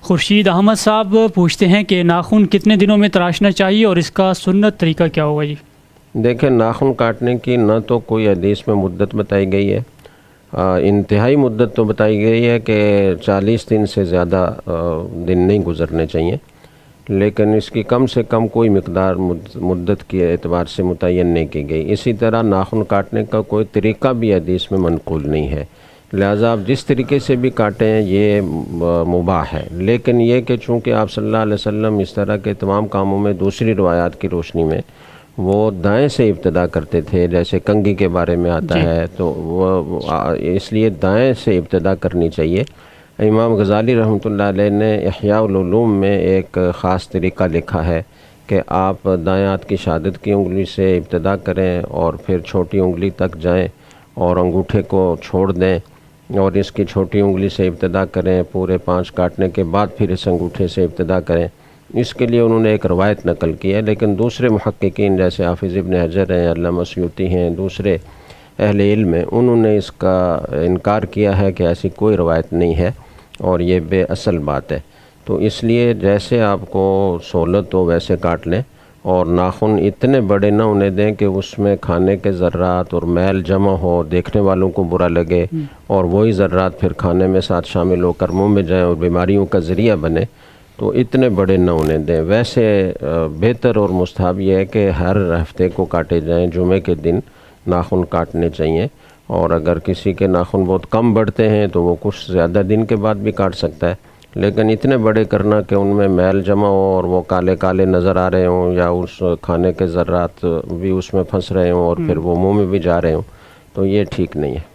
خورشید احمد صاحب پوچھتے ہیں کہ ناخن کتنے دنوں میں تراشنا چاہیے اور اس کا سنت طریقہ کیا ہوگا جی؟ دیکھیں، ناخن کاٹنے کی نہ تو کوئی حدیث میں مدت بتائی گئی ہے، انتہائی مدت تو بتائی گئی ہے کہ 40 دن سے زیادہ دن نہیں گزرنے چاہیے، لیکن اس کی کم سے کم کوئی مقدار مدت کے اعتبار سے متعین نہیں کی گئی۔ اسی طرح ناخن کاٹنے کا کوئی طریقہ بھی حدیث میں منقول نہیں ہے، لہٰذا آپ جس طریقے سے بھی کاٹیں یہ مباح ہے، لیکن یہ کہ چونکہ آپ صلی اللہ علیہ وسلم اس طرح کے تمام کاموں میں دوسری روایات کی روشنی میں وہ دائیں سے ابتدا کرتے تھے، جیسے کنگھی کے بارے میں آتا ہے، تو وہ اس لیے دائیں سے ابتدا کرنی چاہیے۔ امام غزالی رحمۃ اللہ علیہ نے احیاء العلوم میں ایک خاص طریقہ لکھا ہے کہ آپ دائیں ہاتھ کی شہادت کی انگلی سے ابتدا کریں اور پھر چھوٹی انگلی تک جائیں اور انگوٹھے کو چھوڑ دیں، اور اس کی چھوٹی انگلی سے ابتدا کریں، پورے 5 کاٹنے کے بعد پھر اس انگوٹھے سے ابتدا کریں۔ اس کے لیے انہوں نے ایک روایت نقل کی ہے، لیکن دوسرے محققین جیسے حافظ ابن حجر ہیں، علامہ سیوطی ہیں، دوسرے اہل علم ہیں، انہوں نے اس کا انکار کیا ہے کہ ایسی کوئی روایت نہیں ہے اور یہ بے اصل بات ہے۔ تو اس لیے جیسے آپ کو سہولت ہو ویسے کاٹ لیں، اور ناخن اتنے بڑے نہ ہونے دیں کہ اس میں کھانے کے ذرات اور میل جمع ہو، دیکھنے والوں کو برا لگے، اور وہی ذرات پھر کھانے میں ساتھ شامل ہو کر منہ میں جائیں اور بیماریوں کا ذریعہ بنے، تو اتنے بڑے نہ ہونے دیں۔ ویسے بہتر اور مستحب یہ ہے کہ ہر ہفتے کو کاٹے جائیں، جمعے کے دن ناخن کاٹنے چاہیے، اور اگر کسی کے ناخن بہت کم بڑھتے ہیں تو وہ کچھ زیادہ دن کے بعد بھی کاٹ سکتا ہے، لیکن اتنے بڑے کرنا کہ ان میں میل جمع ہو اور وہ کالے کالے نظر آ رہے ہوں، یا اس کھانے کے ذرات بھی اس میں پھنس رہے ہوں اور پھر وہ منہ میں بھی جا رہے ہوں، تو یہ ٹھیک نہیں ہے۔